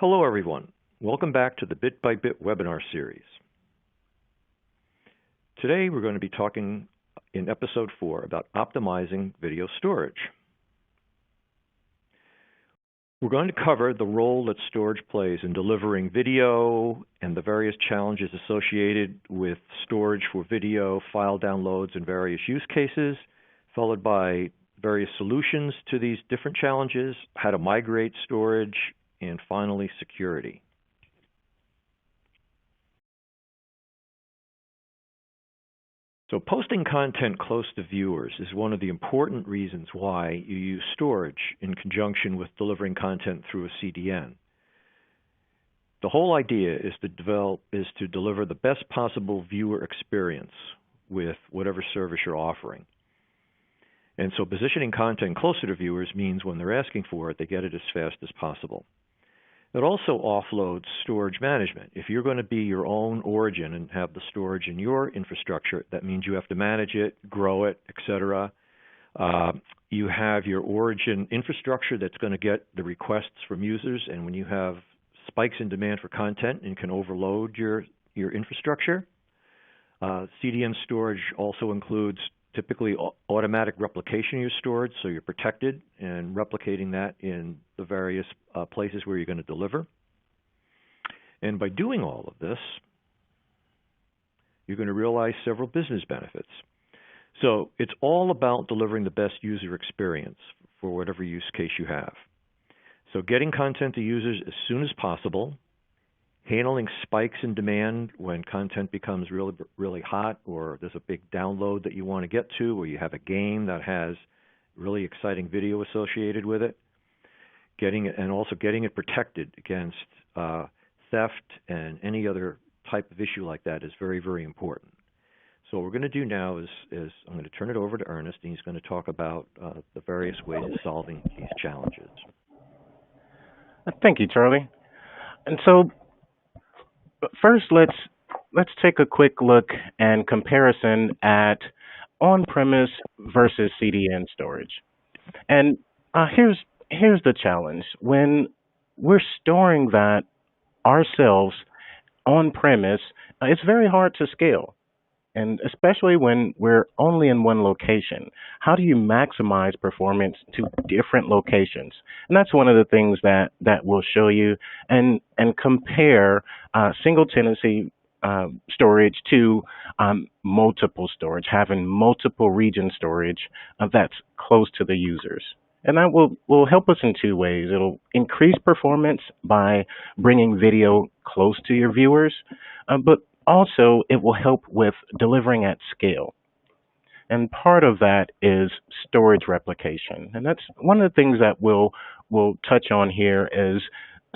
Hello, everyone. Welcome back to the Bit by Bit webinar series. Today, we're going to be talking in episode 4 about optimizing video storage. We're going to cover the role that storage plays in delivering video and the various challenges associated with storage for video, file downloads, and various use cases, followed by various solutions to these different challenges, how to migrate storage, and finally, security. So posting content close to viewers is one of the important reasons why you use storage in conjunction with delivering content through a CDN. The whole idea is to deliver the best possible viewer experience with whatever service you're offering. And so positioning content closer to viewers means when they're asking for it, they get it as fast as possible. It also offloads storage management. If you're going to be your own origin and have the storage in your infrastructure, that means you have to manage it, grow it, etc. You have your origin infrastructure that's going to get the requests from users, and when you have spikes in demand for content and can overload your infrastructure. CDN storage also includes typically automatic replication of your storage, so you're protected and replicating that in the various places where you're going to deliver. And by doing all of this, you're going to realize several business benefits. So it's all about delivering the best user experience for whatever use case you have. So getting content to users as soon as possible, handling spikes in demand when content becomes really hot, or there's a big download that you want to get to, or you have a game that has really exciting video associated with it, also getting it protected against theft and any other type of issue like that is very, very important. So what we're going to do now is I'm going to turn it over to Ernest, and he's going to talk about the various ways of solving these challenges. Thank you, Charlie. And so first, let's take a quick look and comparison at on-premise versus CDN storage. And here's the challenge. When we're storing that ourselves on-premise, it's very hard to scale. And especially when we're only in one location, how do you maximize performance to different locations? And that's one of the things that we'll show you and compare single tenancy storage to multiple storage, having multiple region storage that's close to the users. And that will help us in two ways. It'll increase performance by bringing video close to your viewers, but also it will help with delivering at scale. And part of that is storage replication. And that's one of the things that we'll touch on here is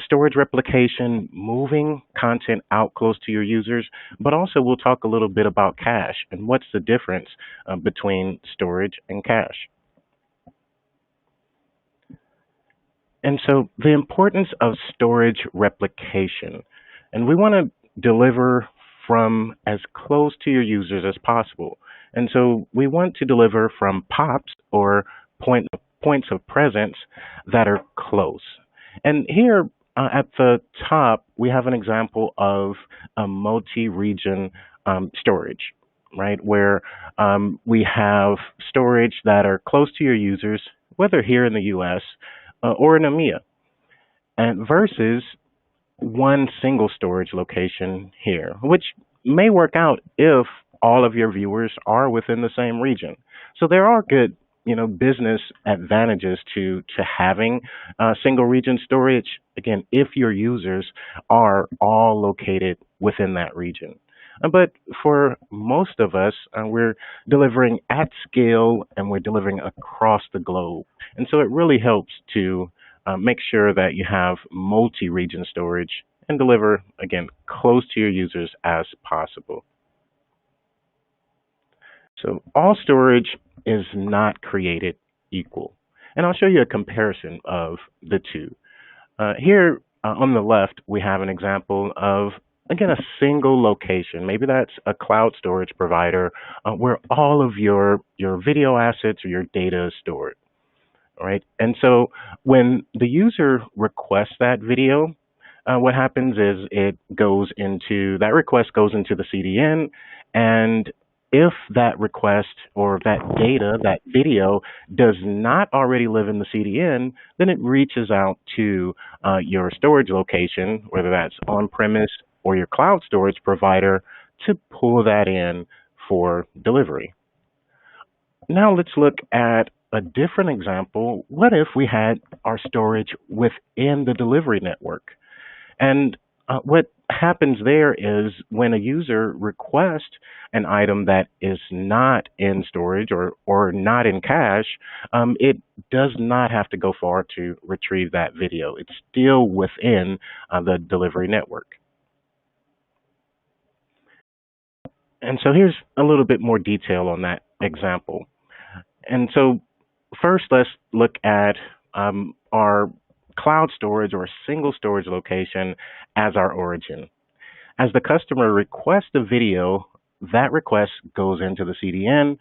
storage replication, moving content out close to your users, but also we'll talk a little bit about cache and what's the difference between storage and cache. And so the importance of storage replication, and we want to deliver from as close to your users as possible. And so we want to deliver from POPs, or points of presence, that are close. And here at the top, we have an example of a multi-region storage, right? Where we have storage that are close to your users, whether here in the US or in EMEA, and versus one single storage location here, which may work out if all of your viewers are within the same region. So there are good, business advantages to having single region storage, again, if your users are all located within that region. But for most of us, we're delivering at scale and we're delivering across the globe. And so it really helps to make sure that you have multi-region storage and deliver, again, close to your users as possible. So all storage is not created equal. And I'll show you a comparison of the two. Here on the left, we have an example of, again, a single location. Maybe that's a cloud storage provider where all of your video assets or your data is stored. All right. And so when the user requests that video, what happens is that request goes into the CDN, and if that request or that data, that video, does not already live in the CDN, then it reaches out to your storage location, whether that's on premise or your cloud storage provider, to pull that in for delivery. Now let's look at a different example. What if we had our storage within the delivery network? And what happens there is when a user requests an item that is not in storage or not in cache, it does not have to go far to retrieve that video. It's still within the delivery network. And so here's a little bit more detail on that example. And so first, let's look at our cloud storage or single storage location as our origin. As the customer requests a video, that request goes into the CDN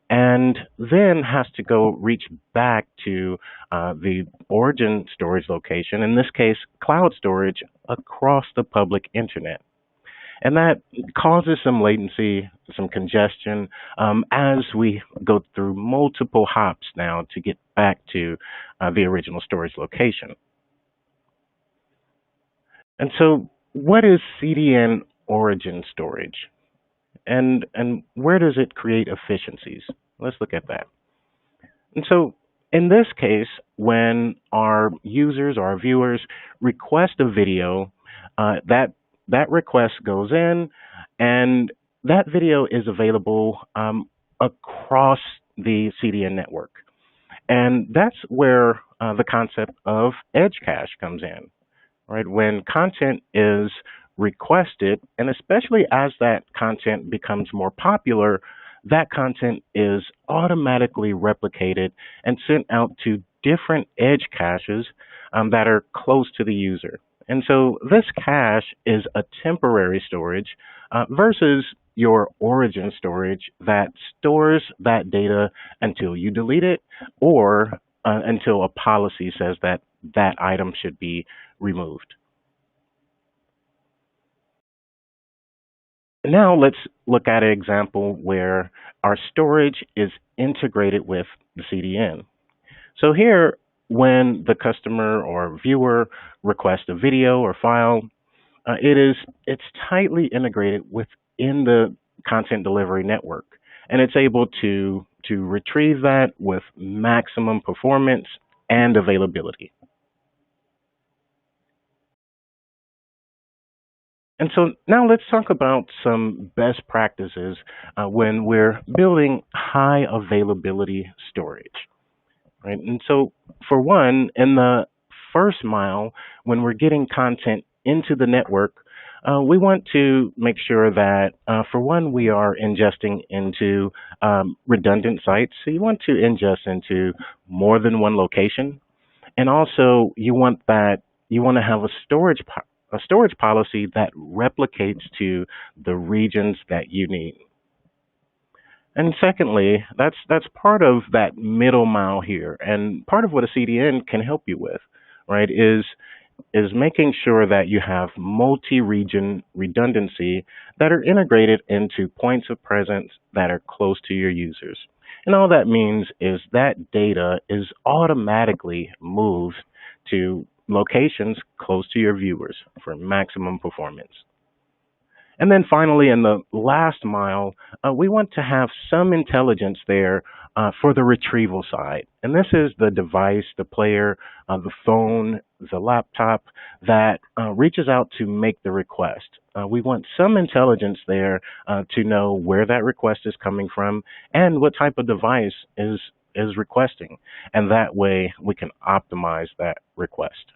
and then has to go reach back to the origin storage location, in this case, cloud storage, across the public internet. And that causes some latency, some congestion, as we go through multiple hops now to get back to the original storage location. And so what is CDN origin storage? And where does it create efficiencies? Let's look at that. And so in this case, when our users or our viewers request a video, that request goes in, and that video is available across the CDN network. And that's where the concept of edge cache comes in, right? When content is requested, and especially as that content becomes more popular, that content is automatically replicated and sent out to different edge caches that are close to the user. And so this cache is a temporary storage versus your origin storage that stores that data until you delete it or until a policy says that that item should be removed. Now let's look at an example where our storage is integrated with the CDN. So here, when the customer or viewer requests a video or file, it's tightly integrated within the content delivery network, and it's able to retrieve that with maximum performance and availability. And so now let's talk about some best practices when we're building high availability storage. Right? And so for one, in the first mile, when we're getting content into the network, we want to make sure that, for one, we are ingesting into redundant sites. So you want to ingest into more than one location. And also you want to have a storage policy that replicates to the regions that you need. And secondly, that's part of that middle mile here, and part of what a CDN can help you with, right, is making sure that you have multi-region redundancy that are integrated into points of presence that are close to your users. And all that means is that data is automatically moved to locations close to your viewers for maximum performance. And then finally, in the last mile, we want to have some intelligence there for the retrieval side. And this is the device, the player, the phone, the laptop that reaches out to make the request. We want some intelligence there to know where that request is coming from and what type of device is requesting. And that way we can optimize that request.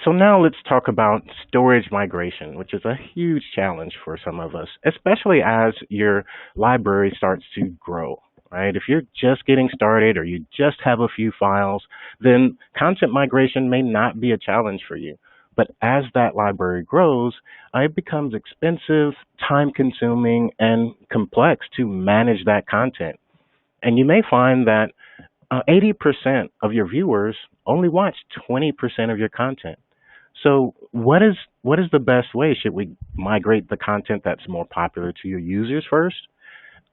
So now let's talk about storage migration, which is a huge challenge for some of us, especially as your library starts to grow, right? If you're just getting started or you just have a few files, then content migration may not be a challenge for you. But as that library grows, it becomes expensive, time-consuming, and complex to manage that content. And you may find that 80% of your viewers only watch 20% of your content. So what is the best way? Should we migrate the content that's more popular to your users first,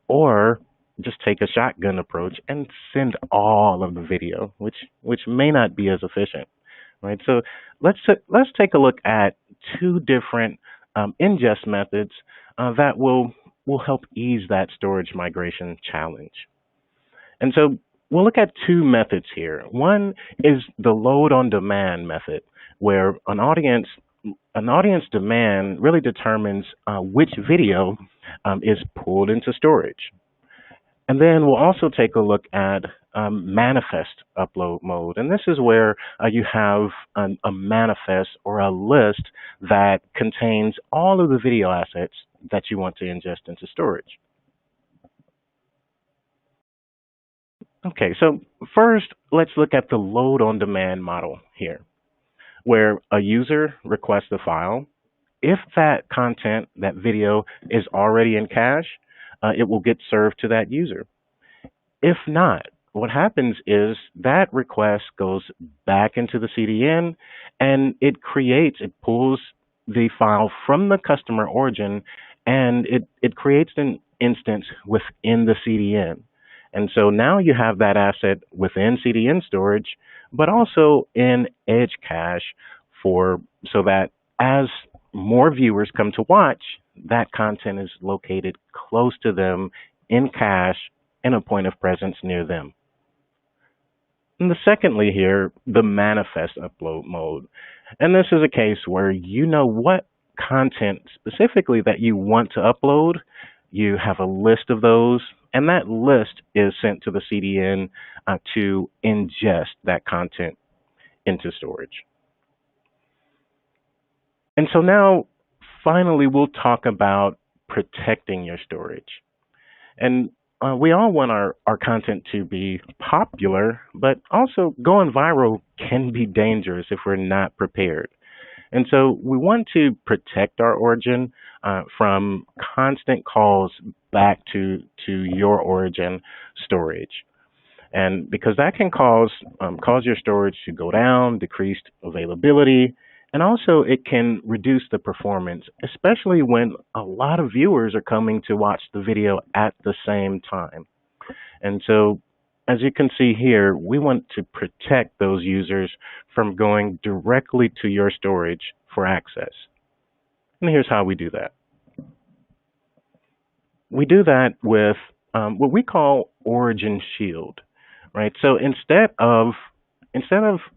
or just take a shotgun approach and send all of the video, which may not be as efficient, right? So let's take a look at two different ingest methods that will help ease that storage migration challenge. And so we'll look at two methods here. One is the load on demand method, where an audience demand really determines which video is pulled into storage. And then we'll also take a look at manifest upload mode. And this is where you have a manifest or a list that contains all of the video assets that you want to ingest into storage. Okay, so first, let's look at the load on demand model here, where a user requests a file. If that content, that video, is already in cache, it will get served to that user. If not, what happens is that request goes back into the CDN and it pulls the file from the customer origin, and it creates an instance within the CDN. And so now you have that asset within CDN storage, but also in edge cache so that as more viewers come to watch, that content is located close to them in cache in a point of presence near them. And secondly here, the manifest upload mode. And this is a case where you know what content specifically that you want to upload. You have a list of those, and that list is sent to the CDN to ingest that content into storage. And so now, finally, we'll talk about protecting your storage. And we all want our content to be popular, but also going viral can be dangerous if we're not prepared. And so we want to protect our origin from constant calls back to your origin storage. And because that can cause your storage to go down, decreased availability, and also it can reduce the performance, especially when a lot of viewers are coming to watch the video at the same time. And so, as you can see here, we want to protect those users from going directly to your storage for access. And here's how we do that. We do that with what we call Origin Shield, right? So instead of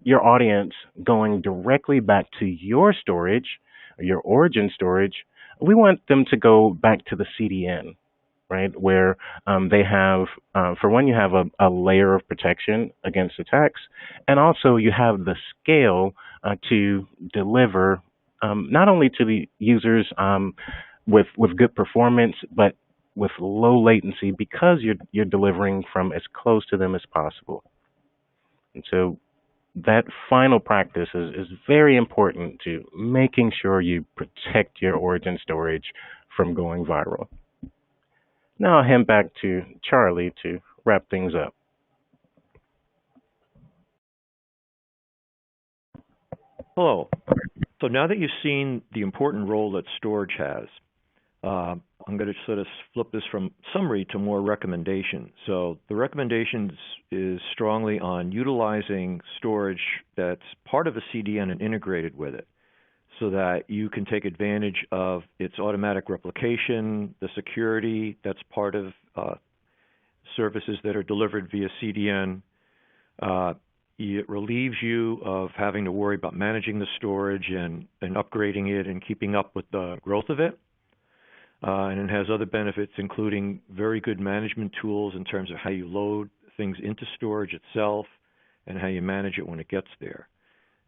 your audience going directly back to your storage, or your origin storage, we want them to go back to the CDN, right? Where they have, for one, you have a layer of protection against attacks, and also you have the scale to deliver not only to the users with good performance, but with low latency, because you're delivering from as close to them as possible. And so that final practice is very important to making sure you protect your origin storage from going viral. Now I'll hand back to Charlie to wrap things up. Hello. So now that you've seen the important role that storage has, I'm going to sort of flip this from summary to more recommendation. So the recommendations is strongly on utilizing storage that's part of a CDN and integrated with it, so that you can take advantage of its automatic replication, the security that's part of services that are delivered via CDN. It relieves you of having to worry about managing the storage and upgrading it and keeping up with the growth of it. And it has other benefits, including very good management tools in terms of how you load things into storage itself and how you manage it when it gets there.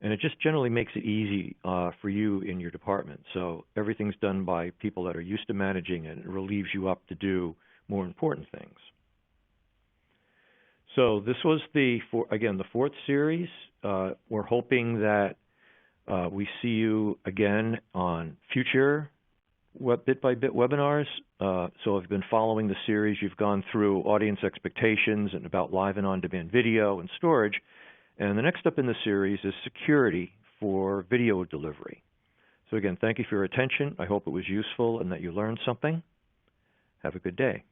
And it just generally makes it easy for you in your department. So everything's done by people that are used to managing it, and it relieves you up to do more important things. So this was the fourth series. We're hoping that we see you again on future bit-by-bit webinars. So if you've been following the series, you've gone through audience expectations and about live and on-demand video and storage. And the next step in the series is security for video delivery. So again, thank you for your attention. I hope it was useful and that you learned something. Have a good day.